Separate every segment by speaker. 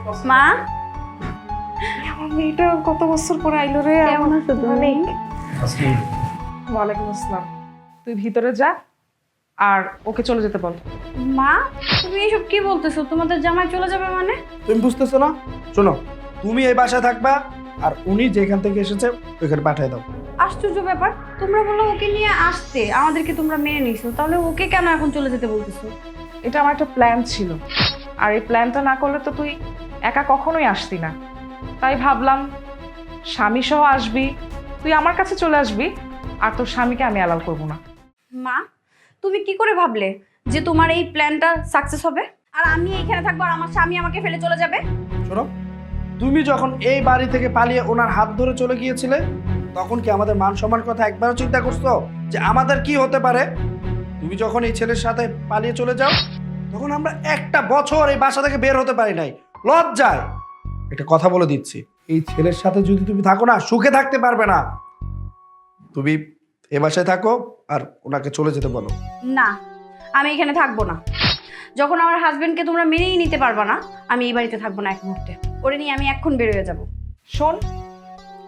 Speaker 1: মা
Speaker 2: আমার মেয়েটা কত বছর পর আইলো রে।
Speaker 1: কেমন আছো তুমি?
Speaker 2: ওয়ালাইকুম আসসালাম। তুই ভিতরে যা আর ওকে চলে যেতে বল।
Speaker 1: মা তুমি এসব কি বলতেছো? তোমাদের জামাই চলে যাবে মানে?
Speaker 3: তুমি বুঝতেছো না? শোনো, তুমি এই বাসায় থাকবা আর উনি যেখান থেকে এসেছে ওইখানে পাঠিয়ে দাও।
Speaker 1: আশ্চর্য ব্যাপার, তোমরা বলো ওকে নিয়ে আসতে, আমাদেরকে তোমরা মেনে নিছো, তাহলে ওকে কেন এখন চলে যেতে বলতেছো?
Speaker 2: এটা আমার একটা প্ল্যান ছিল, আর এই প্ল্যানটা না করলে তো তুই একা কখনোই আসতি না। তাই ভাবলাম স্বামী সহ আসবি, তুই আমার কাছে চলে আসবি, আর তোর স্বামীকে আমি অ্যালাউ করবো না।
Speaker 1: মা তুমি কি করে ভাবলে যে তোমার এই প্ল্যানটা সাকসেস হবে আর আমি এইখানে থাকবো আর আমার স্বামী আমাকে ফেলে চলে যাবে?
Speaker 3: শোনো, তুমি যখন এই বাড়ি থেকে পালিয়ে ওনার হাত ধরে চলে গিয়েছিলে তখন কি আমাদের মান সম্মান কথা একবারও চিন্তা করছো যে আমাদের কি হতে পারে? তুমি যখন এই ছেলের সাথে পালিয়ে চলে যাও তখন আমরা একটা বছর এই বাসা থেকে বের হতে পারি নাই, লজ্জায়। একটা কথা বলে দিচ্ছি, এই ছেলের সাথে যদি তুমি থাকো না সুখে থাকতে পারবে না। তুমি এ বাসায় থাকো আর ওনাকে চলে যেতে বলো।
Speaker 1: না, আমি এখানে থাকবো না। যখন আমার হাজবেন্ডকে তোমরা মেনেই নিতে পারবা না, আমি এই বাড়িতে থাকবো না এক মুহূর্তে। ওরে নিয়ে আমি এখন বের হয়ে যাবো।
Speaker 2: শোন,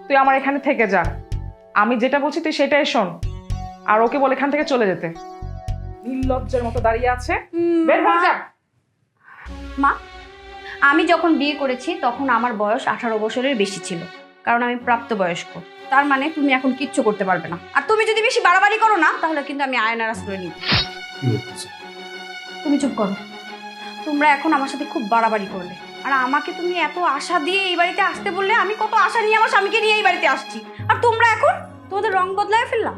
Speaker 2: তুই আমার এখানে থেকে যা, আমি যেটা বলছি তুই সেটাই শোন, আর ওকে বল এখান থেকে চলে যেতে। নির্লজ্জের মতো দাঁড়িয়ে আছে, বের হয়ে যা।
Speaker 1: মা আমি যখন বিয়ে করেছি তখন আমার বয়স 18 বছরের বেশি ছিল, কারণ আমি প্রাপ্তবয়স্ক। তার মানে তুমি এখন কিচ্ছু করতে পারবে না, আর তুমি যদি বেশি বাড়াবাড়ি করো না তাহলে কিন্তু আমি আয়নার আশ্রয় নিব। তুমি চুপ করো। তোমরা এখন আমার সাথে খুব বাড়াবাড়ি করলে, আর আমাকে তুমি এত আশা দিয়ে এই বাড়িতে আসতে বললে। আমি কত আশা নিয়ে আমার স্বামীকে নিয়ে এই বাড়িতে আসছি, আর তোমরা এখন তোমাদের রং বদলায় ফেললাম।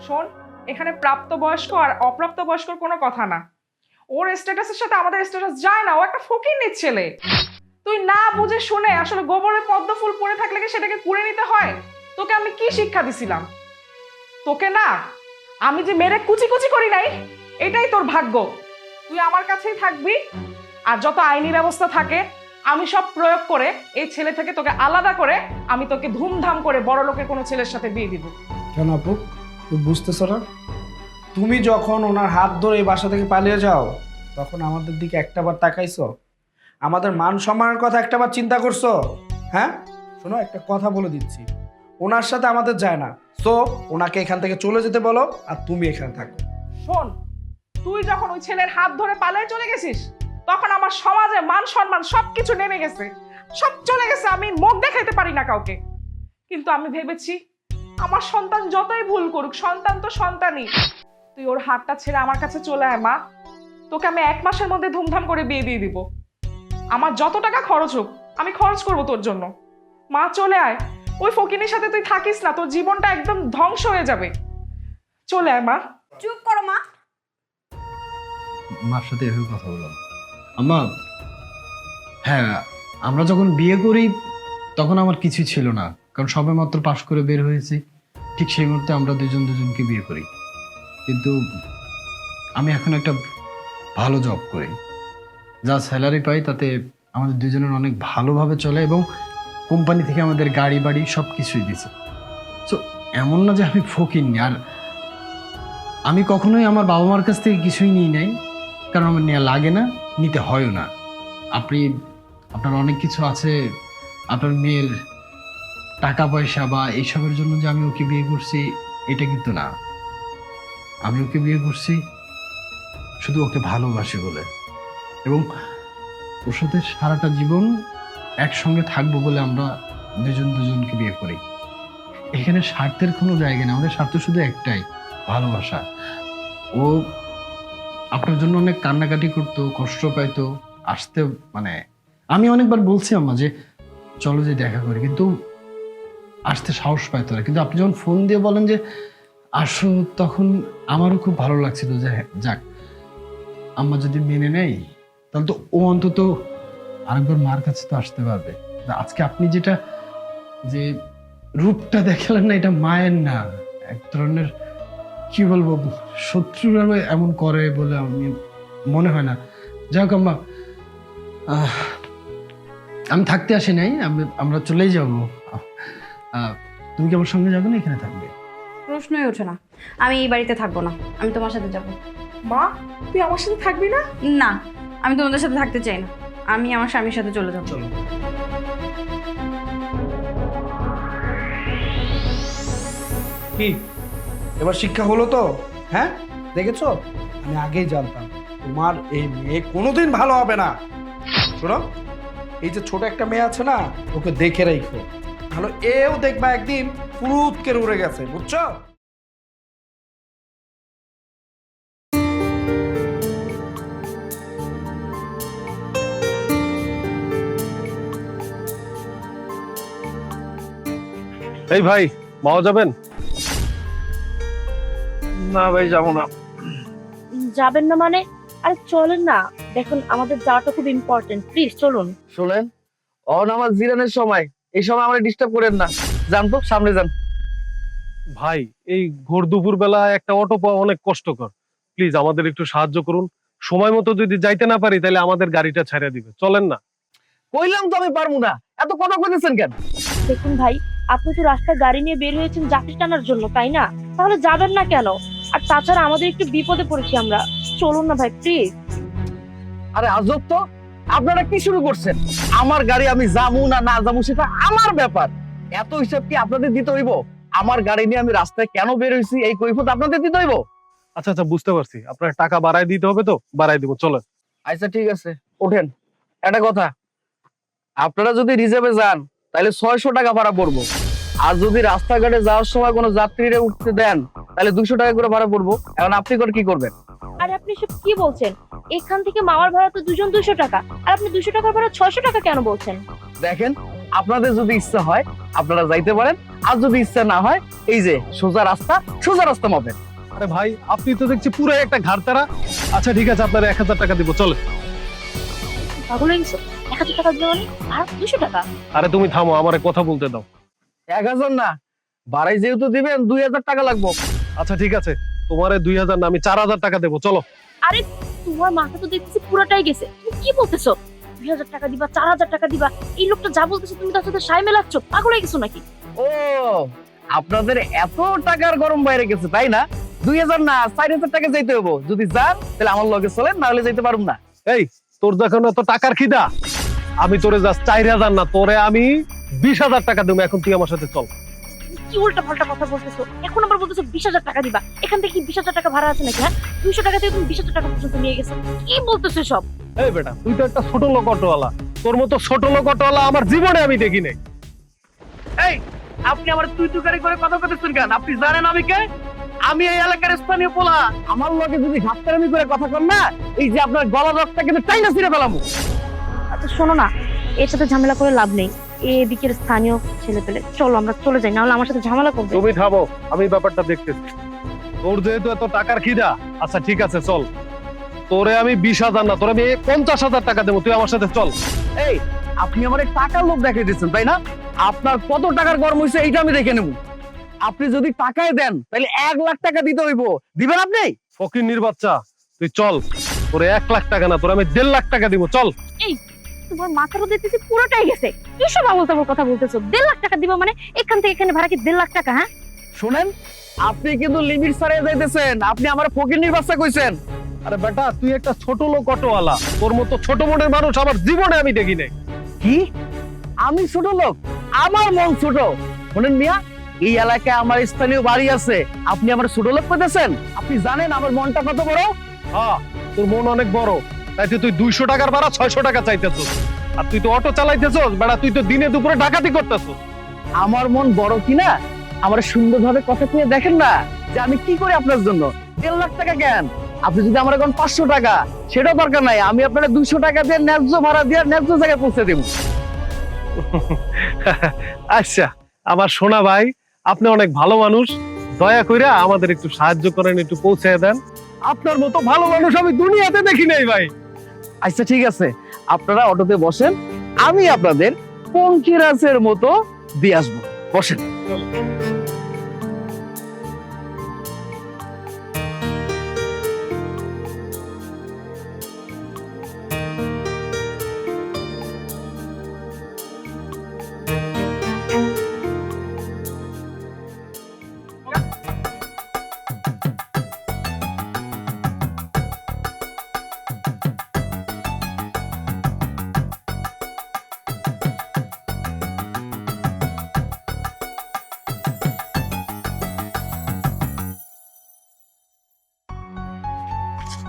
Speaker 2: শোন, এখানে প্রাপ্তবয়স্ক আর অপ্রাপ্তবয়স্কর কোনো কথা না। ওর স্ট্যাটাসের সাথে আমাদের স্ট্যাটাস যায় না। ও একটা ফকিন্নির ছেলে। তুই না বুঝে শুনে আসলে গোবরের পদ্ম ফুল পড়ে থাকলে কি সেটাকে কুড়ে নিতে হয়? তোকে আমি কি শিক্ষা দিছিলাম? তোকে না আমি যে মেরে কুচি কুচি করি নাই, এটাই তোর ভাগ্য। তুই আমার কাছেই থাকবি, আর যত আইনি ব্যবস্থা থাকে আমি সব প্রয়োগ করে এই ছেলে থেকে তোকে আলাদা করে আমি তোকে ধুমধাম করে বড় লোকের কোনো ছেলের সাথে বিয়ে দিব।
Speaker 3: কেন আপু, তুমি বুঝতেছো না? তুমি যখন ওনার হাত ধরে এই বাসা থেকে পালিয়ে যাও তখন আমাদের দিকে একটাবার তাকাইছো? আমাদের মান সম্মানের কথা একটাবার চিন্তা করছো? হ্যাঁ, শোনো, একটা কথা বলে দিচ্ছি, ওনার সাথে আমাদের যায় না। সো ওনাকে এখান থেকে চলে যেতে বলো আর তুমি এখানে থাকো।
Speaker 2: শোন, তুই যখন ওই ছেলের হাত ধরে পালিয়ে চলে গেছিস তখন আমার সমাজে মান সম্মান সবকিছু নেমে গেছে, সব চলে গেছে। আমি মুখ দেখাইতে পারি না কাউকে। কিন্তু আমি ভেবেছি আমার সন্তান যতই ভুল করুক, সন্তান তো সন্তানই। তুই ওর হাতটা ছেড়ে আমার কাছে চলে আয় মা, তোকে আমি 1 মাসের মধ্যে ধুমধাম করে বিয়ে দিয়ে দিব। আমার যত টাকা খরচ হোক আমি খরচ করব তোর জন্য। মা চলে আয়, ওই ফকিনীর সাথে তুই থাকিস না, তোর জীবনটা একদম ধ্বংস হয়ে যাবে। চলে আয় মা।
Speaker 1: চুপ করো মা।
Speaker 4: মার সাথে এভাবে কথা বললাম। আম্মা, হ্যাঁ, আমরা যখন বিয়ে করি তখন আমার কিছুই ছিল না, কারণ সবে মাত্র পাশ করে বের হয়েছি। ঠিক সেই মুহূর্তে আমরা দুজন দুজনকে বিয়ে করি। কিন্তু আমি এখন একটা ভালো জব করি, যা স্যালারি পাই তাতে আমাদের দুজনের অনেক ভালোভাবে চলে, এবং কোম্পানি থেকে আমাদের গাড়ি বাড়ি সব কিছুই দিছে। সো এমন না যে আমি ফকির। আর আমি কখনোই আমার বাবা মার কাছ থেকে কিছুই নিই নাই, কারণ আমার নেওয়া লাগে না, নিতে হয়ও না। আপনার অনেক কিছু আছে, আপনার মেয়ের টাকা পয়সা বা এইসবের জন্য যে আমি ওকে বিয়ে করছি এটা কিন্তু না। আমি ওকে বিয়ে করছি শুধু ওকে ভালোবাসি বলে, এবং ওর সাথে সারাটা জীবন একসঙ্গে থাকবো বলে আমরা দুজন দুজনকে বিয়ে করি। এখানে স্বার্থের কোনো জায়গা নেই, আমাদের স্বার্থ শুধু একটাই, ভালোবাসা। ও আপনার জন্য অনেক কান্নাকাটি করতো, কষ্ট পাইতো, আসতে মানে আমি অনেকবার বলছি আম্মা যে চলো যে দেখা করি, কিন্তু আসতে সাহস পাইতো না। কিন্তু আপনি যখন ফোন দিয়ে বলেন যে আসো, তখন আমারও খুব ভালো লাগছিল যে যাক, আম্মা যদি মেনে নেই তাহলে তো ও অন্তত আরেকবার মার কাছে তো আসতে পারবে। আজকে আপনি যেটা যে রূপটা দেখালেন না, এটা মায়ের না, এক ধরনের কি বলবো শত্রুরা এমন করে বলে আমি মনে হয় না। যাই হোক আম্মা, আমি থাকতে আসি নাই, আমরা চলেই যাব। তুমি কি আমার সঙ্গে যাবে না এখানে থাকবে?
Speaker 1: প্রশ্নই ওঠে না, আমি এই বাড়িতে থাকবো না, আমি তোমার সাথে যাব।
Speaker 2: মা, তুই আমার সাথে থাকবি না?
Speaker 1: না, আমি তোমাদের সাথে থাকতে চাই না। আমি আমার স্বামীর সাথে চলে যাবো।
Speaker 3: চলো। কি এবার শিক্ষা হলো তো? হ্যাঁ, দেখেছো, আমি আগেই জানতাম তোমার এই মেয়ে কোনোদিন ভালো হবে না। শোনো, এই যে ছোট একটা মেয়ে আছে না, ওকে দেখে রাখো, ভালো এও দেখবা একদিন ফুরুতকে উড়ে গেছে, বুঝছো?
Speaker 5: এই ভাই, মাও যাবেন?
Speaker 3: না ভাই, যাবো না।
Speaker 6: যাবেন না মানে? আরে চলেন না, দেখুন আমাদের যাওয়াটা খুব ইম্পর্টেন্ট, প্লিজ চলুন।
Speaker 7: শোনেন, অন আমার জিরানের সময়, এই সময় আমার ডিস্টার্ব করেন না। যান তো, সামনে যান।
Speaker 5: ভাই, এই ভোর দুপুর বেলা একটা অটো পাওয়া অনেক কষ্টকর। প্লিজ আমাদের একটু সাহায্য করুন। সময় মতো যদি যাইতে না পারি তাহলে আমাদের গাড়িটা ছাড়িয়ে দিবে, চলেন না।
Speaker 7: কইলাম তো আমি পারবো না, এত কথা কইতেছেন কেন?
Speaker 6: দেখুন ভাই, আপনি তো রাস্তায় গাড়ি নিয়ে বের হয়েছেন যাত্রী টানার জন্য, তাই না? তাহলে যাবেন না কেন? আর তাছাড়া আমাদের একটু বিপদে পড়েছি আমরা, চলুন না ভাই প্লিজ।
Speaker 7: আরে আজব তো, আপনারা কি শুরু করছেন? আমার গাড়ি আমি যাবো না না যাবো সেটা আমার ব্যাপার। এত হিসাব কি আপনাদের দিতে হইব? আমার গাড়ি নিয়ে আমি রাস্তায় কেন বের হয়েছি এই কৈফত আপনাদের দিতে হইব?
Speaker 5: আচ্ছা আচ্ছা, বুঝতে পারছি, আপনার টাকা বাড়ায় দিতে হবে, তো বাড়ায় দিব, চলেন।
Speaker 7: আচ্ছা ঠিক আছে, ওঠেন। একটা কথা, আপনারা যদি রিজার্ভে যান তাহলে 600 টাকা ভাড়া পড়বো। আর যদি রাস্তাঘাটে যাওয়ার সময় কোনো যাত্রীরা উঠতে দেন তাহলে 200 টাকা করে ভাড়া পড়বো। এখন আপনি করে কি করবেন?
Speaker 6: আরে আপনি সব কি বলছেন? এখান থেকে মামার ভাড়া তো দুজন 200 টাকা, আর আপনি 200 টাকার ভাড়া 600 টাকা কেন বলছেন?
Speaker 7: দেখেন, আপনাদের যদি ইচ্ছা হয় আপনারা যাইতে পারেন, আর যদি ইচ্ছা না হয় এই যে সোজা রাস্তা মাপেন।
Speaker 5: আরে ভাই, আপনি তো দেখছি পুরো একটা ঘাড়তারা। আচ্ছা ঠিক আছে, আপনার 1000 টাকা দিব, চলেন।
Speaker 6: পাগল হয়ে গেছো? 1000 টাকা দিয়ে মানে আর 200 টাকা?
Speaker 5: আরে তুমি থামো, আমারে কথা বলতে দাও।
Speaker 7: 1000 না, বাড়াই যেহেতু দিবেন 2000 টাকা লাগবে।
Speaker 5: আচ্ছা ঠিক আছে, তোমারে 2000 না, আমি 4000 টাকা দেবো, চলো।
Speaker 6: আরে তোমার মাথা তো দেখতেছি পুরোটাই গেছে, তুমি কি বলতেছো? 2000 টাকা দিবা, 4000 টাকা দিবা? এই লোকটা যা বলতেছে তুমি তার সাথে সাই মেলাচ্ছ, পাগল হয়ে গেছো নাকি?
Speaker 7: ও, আপনাদের এত টাকার গরম বাইরে গেছে তাই না? 2000 না, 4000 টাকা যাইতে হবো। যদি যান তাহলে আমার লগে চলেন, না হলে যাইতে পারুম না।
Speaker 5: এই, তোর যখন এত টাকার খিদা, আমি তোরে জাস্ট 4000 না, তোরে আমি 20000 টাকা দেবো। এখন তুই আমার সাথে চল।
Speaker 6: তুমি কি উল্টা পাল্টা কথা বলতেছো? এখন আবার বলতেছো 20000 টাকা দিবা। এখান থেকে কি 20000 টাকা ভাড়া আছে নাকি? হ্যাঁ, 200 টাকা দিয়ে তুমি 20000 টাকা পর্যন্ত নিয়ে গেছো, কি বলতেছো সব?
Speaker 5: এই বেটা, তুই তো একটা ছোট লোক অটোওয়ালা, তোর মতো ছোট লোক অটোওয়ালা আমার জীবনে আমি দেখি নাই।
Speaker 7: এই, আপনি আমার তুই তুকারি করে কথা বলতেছেন কেন? আপনি জানেন আমি কে? আমি এই এলাকার স্থানীয় পোলা। আমার লগে যদি ঘাটতারামি করে কথা কন না, এই যে আপনার গলা রক্তটা কিন্তু টাইনা ছিঁড়ে ফেলামু।
Speaker 6: আচ্ছা শোনো না, এর সাথে ঝামেলা করে লাভ নেই। এদিকের স্থানীয় ছেলে পেলে, চলো আমরা চলে যাই, না হলে আমার সাথে ঝামেলা করবে।
Speaker 5: তুমি থামো, আমি ব্যাপারটা দেখতেছি। তোর যেহেতু এত টাকার খিদা, আচ্ছা ঠিক আছে চল, তোরে আমি 20000 না, তোরে আমি 50000 টাকা দেবো, তুই আমার সাথে চল।
Speaker 7: এই, আপনি আমার টাকার লোভ দেখাই দিচ্ছেন তাই না? আপনার কত টাকার গরম হয়েছে এইটা আমি দেখে নেব। আপনি যদি টাকায় দেন তাহলে 1 লাখ টাকা দিতে হইব। দিবেন আপনি?
Speaker 5: ফকিন্নির বাচ্চা, তুই চল, তোরে 1 লাখ টাকা না, তোরে আমি 1.5 লাখ টাকা দিব, চল।
Speaker 6: তোমার মাথাটা দেখতেছি পুরোটাই গেছে, কি সব আবল তাবল কথা বলতেছো? 1.5 লাখ টাকা দিবা মানে? এখান থেকে এখানে ভাড়া কি 1.5 লাখ টাকা? হ্যাঁ
Speaker 7: শুনেন, আপনি কিন্তু লিমিট ছাড়িয়ে যাইতেছেন। আপনি আমার ফকিন্নির বাচ্চা কইছেন।
Speaker 5: আরে বেটা, তুই একটা ছোট লোক অটোওয়ালা, তোর মতো ছোট মনের মানুষ আমার জীবনে আমি দেখি নাই।
Speaker 7: কি? আমি ছোট লোক? আমার মন ছোট? শুনেন মিয়া, এই এলাকায় আমার স্থানীয় বাড়ি আছে, আপনি আমার ছোট লোক কইতেছেন? আপনি জানেন আমার মনটা কত বড়?
Speaker 5: হ্যাঁ, তোর মন অনেক বড়, তাইতে তুই 200 টাকার ভাড়া 600 টাকা চাইতেছস। আর তুই তো অটো চালাইতেছস বেটা, তুই তো দিনে দুপুরে ডাকাতি করতেছস।
Speaker 7: আমার মন বড় কিনা আমার সুন্দরভাবে কথা কয়ে দেখেন না, যে আমি কি করি আপনার জন্য। 1.5 লাখ টাকা কেন? আপনি যদি আমার এখন 500 টাকা, সেটা দরকার নাই, আমি আপনার 200 টাকা দিয়ে ন্যায্য ভাড়া দিয়ে ন্যায্য জায়গায় পৌঁছে দেব।
Speaker 5: আচ্ছা আমার সোনা ভাই, আপনি অনেক ভালো মানুষ, দয়া কইরা আমাদের একটু সাহায্য করেন, একটু পৌঁছে দেন। আপনার মতো ভালো মানুষ আমি দুনিয়াতে দেখি নাই ভাই।
Speaker 7: আচ্ছা ঠিক আছে, আপনারা অটোতে বসেন, আমি আপনাদের পঙ্কিরাজের মতো দিয়ে আসবো। বসেন।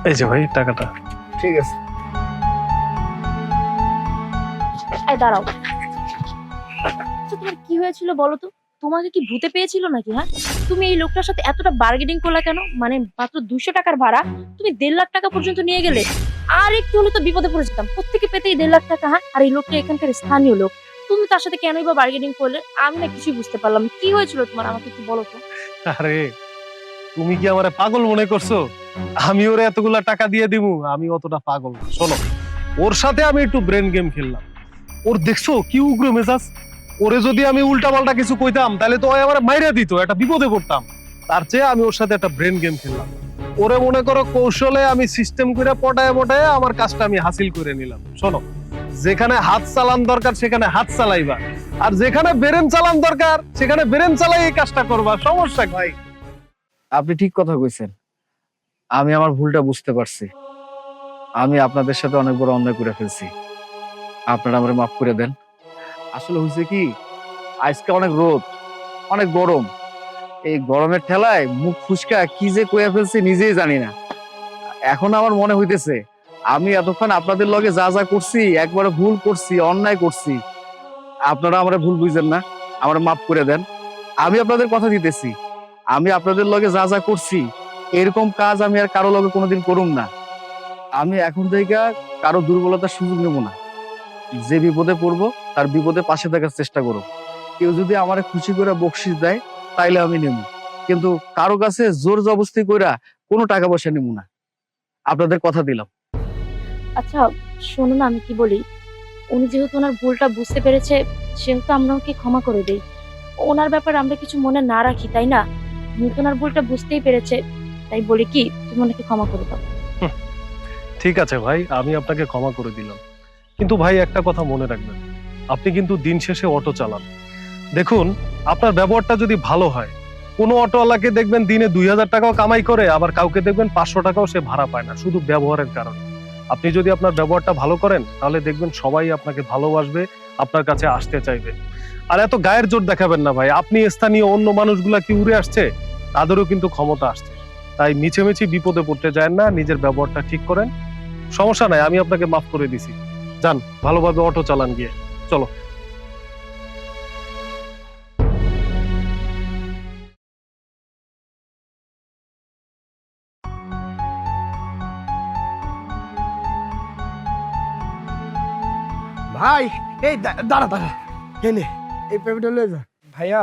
Speaker 5: এই যে ভাই টাকাটা।
Speaker 7: ঠিক আছে।
Speaker 6: এই দাঁড়াও, আচ্ছা তোমার কি হয়েছিল বলো তো? তোমাকে কি ভূতে পেয়েছিল নাকি? হ্যাঁ, তুমি এই লোকটার সাথে এতটা বার্গেনিং করলা কেন? মানে মাত্র 200 টাকার ভাড়া তুমি 1.5 লাখ টাকা পর্যন্ত নিয়ে গেলে। আর একটু হলে তো বিপদে পড়ে যেতাম। প্রত্যেকে পেতেই 1.5 লাখ টাকা। হ্যাঁ, আর এই লোকটা এখানকার স্থানীয় লোক, তুমি তার সাথে কেনই বা বার্গেনিং করলে? আমি না কিছুই বুঝতে পারলাম না। কি হয়েছিল তোমার, আমাকে একটু বলো তো।
Speaker 5: আরে তুমি কি আমারে পাগল মনে করছো? আমি ওরে এতগুলা টাকা দিয়ে দিমু? আমি অতটা পাগল না। শোনো, ওর সাথে আমি একটু ব্রেন গেম খেললাম। ওর দেখছো কি উগ্র মেজাজ। ওরে যদি আমি উল্টা পাল্টা কিছু কইতাম তাহলে তো ও আমার মাইরা দিত, একটা বিপদে পড়তাম। তার চেয়ে আমি ওর সাথে একটা ব্রেন গেম খেললাম। ওরে মনে করো কৌশলে আমি সিস্টেম করে পটায় পটায় আমার কাজটা আমি হাসিল করে নিলাম। শোনো, যেখানে হাত চালান দরকার সেখানে হাত চালাইবা, আর যেখানে ব্রেন চালান দরকার সেখানে ব্রেন চালাই এই কাজটা করবা। সমস্যা কি?
Speaker 7: ভাই আপনি ঠিক কথা কইছেন। আমি আমার ভুলটা বুঝতে পারছি। আমি আপনাদের সাথে অনেক বড় অন্যায় করে ফেলছি। আপনারা আমারে মাফ করে দেন। আসলে হয়েছে কি, আজকে অনেক রোদ, অনেক গরম। এই গরমের ঠেলায় মুখ ফুসকা কি যে কইয়া ফেলছি নিজেই জানি না। এখন আমার মনে হইতেছে আমি এতক্ষণ আপনাদের লগে যা যা করছি একবারে ভুল করছি, অন্যায় করছি। আপনারা আমারে ভুল বুঝেন না, আমারে মাফ করে দেন। আমি আপনাদের কথা দিতেছি, আমি আপনাদের লগে যা যা করছি এরকম কাজ আমি আর কারো লগে কোনোদিন করুম না। আমি এখন থেকে কারো দুর্বলতার সুযোগ নেব না। যে বিপদে পড়বো তার বিপদে পাশে থাকার চেষ্টা করো। কেউ যদি আমারে খুশি করে বকশিস দেয় তাইলে আমি নেব, কিন্তু কারো কাছে জোর জবরদস্তি কইরা কোনো টাকা পয়সা নেব না। আপনাদের কথা দিলাম।
Speaker 6: আচ্ছা শোনো না, আমি কি বলি, উনি যেহেতু ওনার ভুলটা বুঝতে পেরেছে সেহেতু আমরা ওকে ক্ষমা করে দেই। ওনার ব্যাপারে আমরা কিছু মনে না রাখি, তাই না? যেহেতু ওনার ভুলটা বুঝতেই পেরেছে, তাই বলি কি তুমি ওনাকে ক্ষমা করে দাও।
Speaker 5: ঠিক আছে ভাই, আমি আপনাকে ক্ষমা করে দিলাম। কিন্তু ভাই একটা কথা মনে রাখবেন, আপনি কিন্তু দিন শেষে অটো চালান। দেখুন, আপনার ব্যবহারটা যদি ভালো হয়, কোনো অটোওয়ালাকে দেখবেন দিনে 2000 টাকাও কামাই করে, আবার কাউকে দেখবেন 500 টাকাও সে ভাড়া পায় না, শুধু ব্যবহারের কারণে। আপনি যদি আপনার ব্যবহারটা ভালো করেন তাহলে দেখবেন সবাই আপনাকে ভালোবাসবে, আপনার কাছে আসতে চাইবে। আর এত গায়ের জোর দেখাবেন না ভাই। আপনি স্থানীয় অন্য মানুষগুলা কি উড়ে আসছে, তাদেরও কিন্তু ক্ষমতা আসছে। তাই মিছেমিছি বিপদে পড়তে যায় না, নিজের ব্যবহারটা ঠিক করেন। সমস্যা নাই, আমি আপনাকে মাফ করে দিছি। যান, ভালোভাবে অটো চালান গিয়ে। চলো।
Speaker 3: ভাই এই দাঁড়া দাঁড়া, এনে এই পেঁপেটা লয়ে যা। ভাইয়া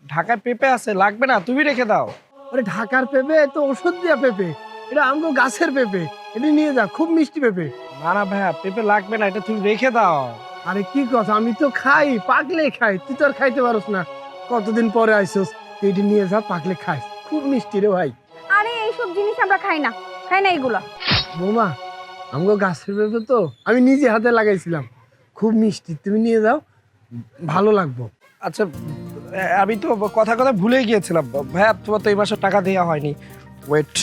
Speaker 3: ঢাকায় পেঁপে আছে, লাগবে না, তুমি রেখে দাও।
Speaker 8: আরে ঢাকার পেঁপে তো ওষুধ দিয়া পেঁপে, এটা আমগো গাছের পেঁপে, এটা নিয়ে যা, খুব মিষ্টি পেঁপে।
Speaker 3: না না ভাইয়া, পেঁপে লাগবে না, এটা তুমি রেখে দাও।
Speaker 8: আরে কি কথা, আমি তো খাই, পাকলে খাই, তুই তো আর খাইতে পারস না। কতদিন পরে আইসস, তুই এটি নিয়ে যা, পাকলে খাই, খুব মিষ্টি রে ভাই।
Speaker 1: আরে এইসব জিনিস আমরা খাই না এগুলা।
Speaker 8: বৌমা, আমগো গাছের পেঁপে তো আমি নিজে হাতে লাগাইছিলাম, খুব মিষ্টি, তুমি নিয়ে যাও, ভালো লাগবো।
Speaker 3: আচ্ছা, আমি তো কথা কথা ভুলে গিয়েছিলাম ভাইয়া, তোমার তো এই মাসে টাকা দেওয়া হয়নি। ওয়েট,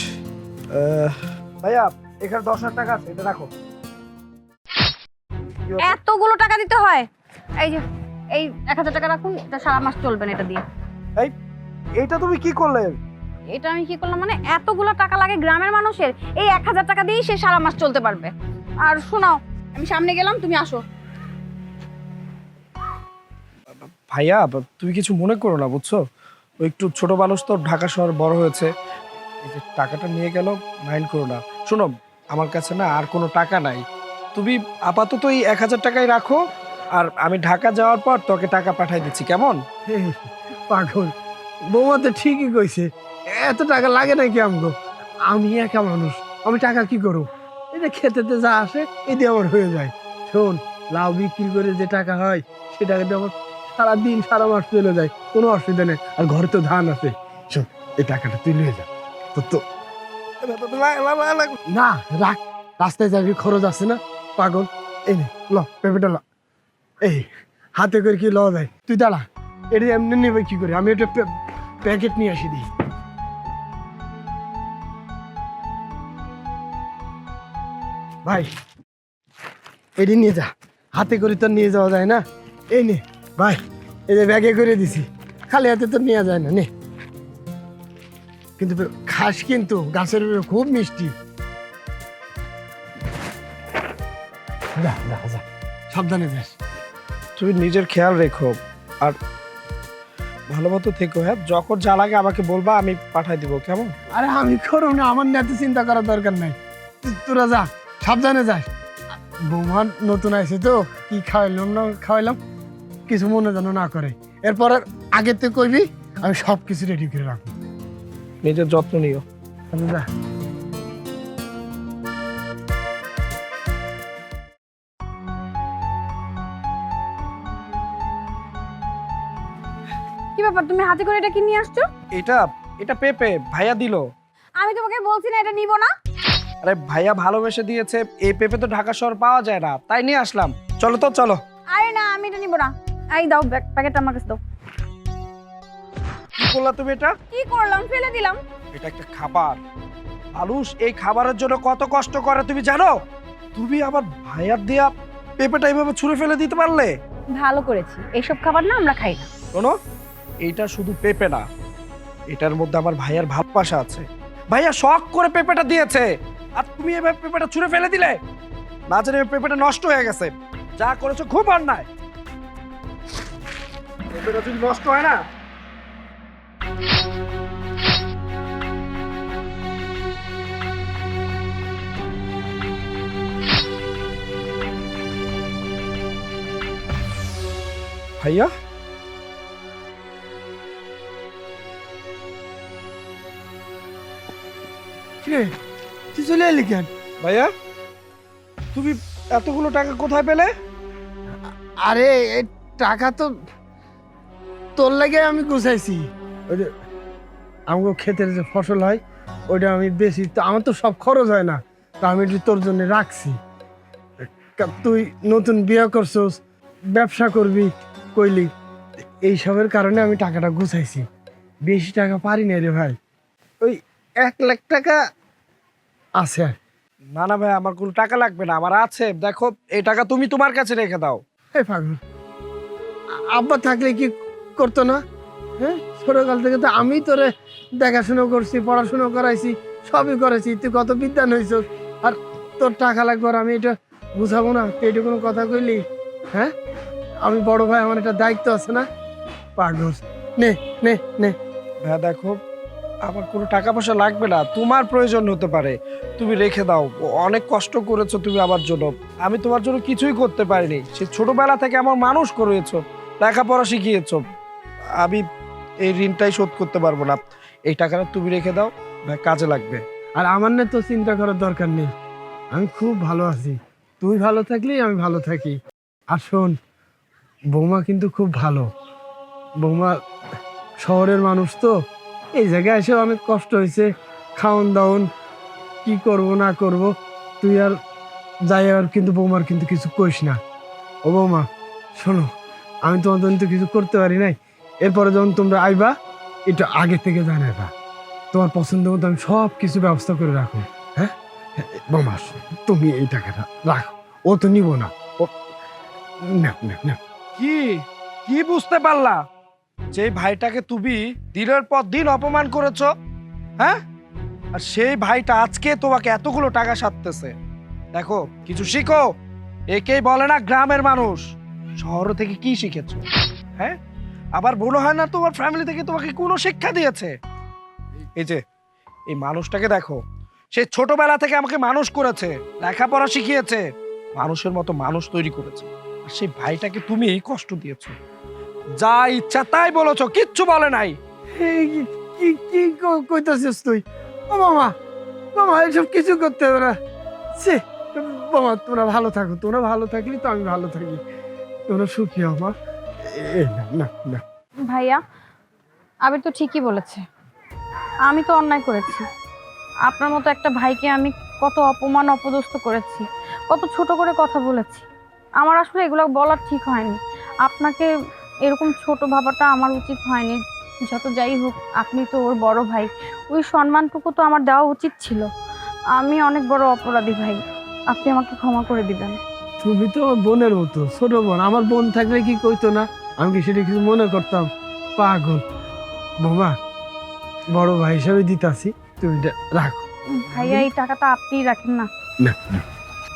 Speaker 3: ভাইয়া এখানে 10,000 টাকা আছে, এটা রাখো।
Speaker 1: এতগুলো টাকা দিতে হয়? এই যে এই 1000 টাকা রাখুন, এটা সারা মাস চলবে না এটা দিয়ে।
Speaker 3: এইটা তুমি কি করলে?
Speaker 1: এটা আমি কি করলাম মানে, এতগুলো টাকা লাগে গ্রামের মানুষের, এই 1000 টাকা দিয়েই সে সারা মাস চলতে পারবে। আর শোনাও, আমি সামনে গেলাম, তুমি আসো।
Speaker 3: ভাইয়া তুমি কিছু মনে করো না, বুঝছো? ও একটু ছোট মানুষ তো, ঢাকা শহর বড় হয়েছে, এই যে টাকাটা নিয়ে গেল, মাইন্ড করো না। শোনো, আমার কাছে না আর কোনো টাকা নাই, তুমি আপাতত এই 1000 টাকাই রাখো, আর আমি ঢাকা যাওয়ার পর তোকে টাকা পাঠাই দিচ্ছি, কেমন?
Speaker 8: পাগল, বৌমা তো ঠিকই কইছে, এত টাকা লাগে নাকি আমগো? আমি একা মানুষ, আমি টাকা কি করব? এটা খেতেতে যা আসে এতে আমার হয়ে যায়। শোন, লাউ বিক্রি করে যে টাকা হয় সে টাকা দিয়ে আমার সারাদিন সারা মাস চলে যায়, কোনো অসুবিধা নেই। আর ঘরে তো ধান আছে, শোন এই টাকাটা তুই নিয়ে যা। তো না রাখ, রাস্তায় যাবি, খরচ আছে না পাগল। এই নে ল, পেঁপেটা ল, এই হাতে করে কি লওয়া যায়? তুই দাঁড়া, এটা এমনি নেবে কি করে, আমি একটা প্যাকেট নিয়ে আসি দিই। ভাই এটি নিয়ে যা, হাতে করে তো নিয়ে যাওয়া যায় না। এই নে ভাই, এই যে ব্যাগে করে দিছি, খালি হাতে তো নেওয়া যায় না, নে। কিন্তু খাস কিন্তু গাছের খুব মিষ্টি। যা যা যা, সাবধানে যাস।
Speaker 3: তুমি নিজের খেয়াল রেখো আর ভালো মতো থেকো। হ্যাঁ, যখন যা লাগে আমাকে বলবা, আমি পাঠাই দিব, কেমন?
Speaker 8: আরে আমি করো না, আমার নিয়ে এত চিন্তা করার দরকার নাই। তোরা যা, সাবধানে যাস। বৌমা নতুন আছে তো, কি খাওয়াইলাম না খাওয়াইলাম কিছু মনে যেন না করে। এরপর আগে তুই কইবি, আমি সব কিছু রেডি করে রাখবো।
Speaker 3: নিজের যত্ন নিও।
Speaker 8: যা।
Speaker 1: কি ব্যাপার, তুমি হাতে করে এটা কি নিয়ে আসছো?
Speaker 3: এটা এটা পেপে ভাইয়া দিল।
Speaker 1: আমি তোমাকে বলছি না এটা নিব না।
Speaker 3: আরে ভাইয়া ভালোবেসে দিয়েছে, এই পেপে তো ঢাকা শহর পাওয়া যায় না, তাই নিয়ে আসলাম। চলো তো চলো।
Speaker 1: আরে না, আমি এটা নিব না। এই দাও, প্যাকেটটা আমার কাছে দাও।
Speaker 3: কি করলা তুমি এটা?
Speaker 1: কি করলাম? ফেলে দিলাম।
Speaker 3: এটা একটা খাবার, মানুষ এই খাবারের জন্য কত কষ্ট করে তুমি জানো? তুমি আবার ভাইয়ার দেয়া পেঁপেটা এইভাবে ছুঁড়ে ফেলে দিতে পারলে?
Speaker 1: ভালো করেছি, এইসব খাবার না আমরা খাই না।
Speaker 3: শোনো, এইটা শুধু পেঁপে না, এটার মধ্যে আমার ভাইয়ার ভালোবাসা আছে। ভাইয়া শখ করে পেঁপেটা দিয়েছে, আর তুমি এভাবে পেঁপেটা ছুঁড়ে ফেলে দিলে। না জানি পেঁপেটা নষ্ট হয়ে গেছে। যা করেছো খুব অন্যায়। পেঁপেটা যদি নষ্ট হয় না, ভাইয়া
Speaker 8: কিরে, তুই চলে এলি কেন?
Speaker 3: ভাইয়া তুমি এতগুলো টাকা কোথায় পেলে?
Speaker 8: আরে এই টাকা তো তোর লাগে আমি গুছাইছি। ওই যে আমাকে ক্ষেতের যে ফসল হয় ওইটা আমি বেশি, তো আমার তো সব খরচ হয় না, তো আমি একটু তোর জন্য রাখছি। তুই নতুন বিয়ে করছস, ব্যবসা করবি কইলি, এইসবের কারণে আমি টাকাটা গুছাইছি। বেশি টাকা পারি না রে ভাই, ওই 1 লাখ টাকা আছে।
Speaker 3: না না ভাই, আমার কোনো টাকা লাগবে না, আমার আছে। দেখো, এই টাকা তুমি তোমার কাছে রেখে দাও।
Speaker 8: এই পাগল, আব্বা থাকলে কি করতো না? হ্যাঁ, ছোটকাল থেকে তো আমি তোরে দেখাশুনো করছি, পড়াশুনো করাইছি, সবই করেছি। তুই কত বিদ্যান হয়েছ, আর তোর টাকা লাগবে আর আমি এটা বুঝাবো না? তুই এটা কোনো কথা কইলি? হ্যাঁ, আমি বড় ভাই, আমার একটা দায়িত্ব আছে না? পাগল, নে নে নে।
Speaker 3: হ্যাঁ দেখো, আমার কোনো টাকা পয়সা লাগবে না, তোমার প্রয়োজন হতে পারে, তুমি রেখে দাও। অনেক কষ্ট করেছো তুমি আমার জন্য, আমি তোমার জন্য কিছুই করতে পারিনি। সে ছোটবেলা থেকে আমার মানুষ করেছো, লেখাপড়া শিখিয়েছো, আমি এই ঋণটাই শোধ করতে পারবো না। এই টাকাটা তুমি রেখে দাও, কাজে লাগবে।
Speaker 8: আর আমার না তো চিন্তা করার দরকার নেই, আমি খুব ভালো আছি। তুই ভালো থাকলেই আমি ভালো থাকি। আর শোন, বৌমা কিন্তু খুব ভালো। বৌমা শহরের মানুষ তো, এই জায়গায় এসে অনেক কষ্ট হয়েছে, খাওন দাওন কি করব না করব। তুই আর যাই আর কিন্তু বৌমার কিন্তু কিছু কইস না। ও বৌমা শোনো, আমি তোমার জন্য তো কিছু করতে পারি নাই, এরপরে যখন তোমরা আইবা এটা আগে থেকে জানাইবা। তোমার পছন্দ মতো আমি সব কিছু ব্যবস্থা করে রাখো। হ্যাঁ বৌমা, তুমি এই টাকাটা রাখো, ও তো নিব না। ও না না না।
Speaker 3: কি কি বুঝতে পারলা? যে ভাইটাকে তুমি দিনের পর দিন অপমান করেছো, হ্যাঁ, আর সেই ভাইটা আজকে তোমাকে এতগুলো টাকা সাধতেছে। দেখো, কিছু শিখো। একেই বলে না গ্রামের মানুষ। শহর থেকে কি শিখেছো? হ্যাঁ, আবার মনে হয় না তোমার ফ্যামিলি থেকে তোমাকে কোনো শিক্ষা দিয়েছে? এই যে এই মানুষটাকে দেখো, সে ছোটবেলা থেকে আমাকে মানুষ করেছে, লেখাপড়া শিখিয়েছে, মানুষের মতো মানুষ তৈরি করেছে। আর সেই ভাইটাকে তুমি কষ্ট দিয়েছো, যা ইচ্ছা তাই বলেছো, কিচ্ছু বলে নাই।
Speaker 8: এই কি কি কইতাছিস তুই? ও মামা, মামা এসব কিছু করতে হবে না। সে মামা, তোমরা ভালো থাকো, তোমরা ভালো থাকলে তো আমি ভালো থাকি। তোমরা সুখী হও মা। না না না।
Speaker 1: ভাইয়া, আবির তো ঠিকই বলেছে, আমি তো অন্যায় করেছি। আপনার মতো একটা ভাইকে আমি কত অপমান অপদস্থ করেছি, কত ছোট করে কথা বলেছি। আমার আসলে এগুলো বলা ঠিক হয়নি। আপনাকে এরকম ছোট ভাবাটা আমার উচিত হয়নি। যত যাই হোক, আপনি তো ওর বড় ভাই, ওই সম্মানটুকু তো আমার দেওয়া উচিত ছিল। আমি অনেক বড় অপরাধী ভাই, আপনি আমাকে ক্ষমা করে দিবেন।
Speaker 8: তুমি তো আমার বোনের মতো, ছোট বোন। আমার বোন থাকলে কি কইতো না? আমি কি সেটা কিছু মনে করতাম? পাগল। বোমা, বড় ভাই হিসাবে দিতাছি, তুমি এটা রাখো।
Speaker 1: ভাইয়া, এই টাকাটা আপনিই রাখেন না।
Speaker 8: না না,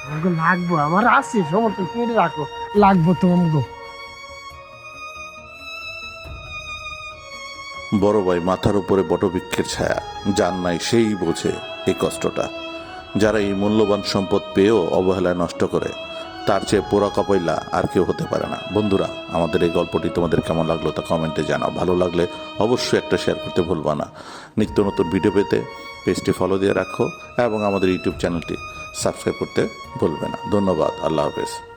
Speaker 8: আমাকে লাগবো, আমার আছে সমর্থ, তুমি রাখো, লাগবো তো আমাকে।
Speaker 9: বড় ভাই মাথার উপরে বটবৃক্ষের ছায়া, যার নাই সেই বোঝে এই কষ্টটা। যারা এই মূল্যবান সম্পদ পেয়েও অবহেলায় নষ্ট করে, তার চেয়ে পোড়া কপাইলা আর কেউ হতে পারে না। বন্ধুরা, আমাদের এই গল্পটি তোমাদের কেমন লাগলো তা কমেন্টে জানাও। ভালো লাগলে অবশ্যই একটা শেয়ার করতে ভুলবা না। নিত্য নতুন ভিডিও পেতে পেজটি ফলো দিয়ে রাখো এবং আমাদের ইউটিউব চ্যানেলটি সাবস্ক্রাইব করতে ভুলবে না। ধন্যবাদ। আল্লাহ হাফেজ।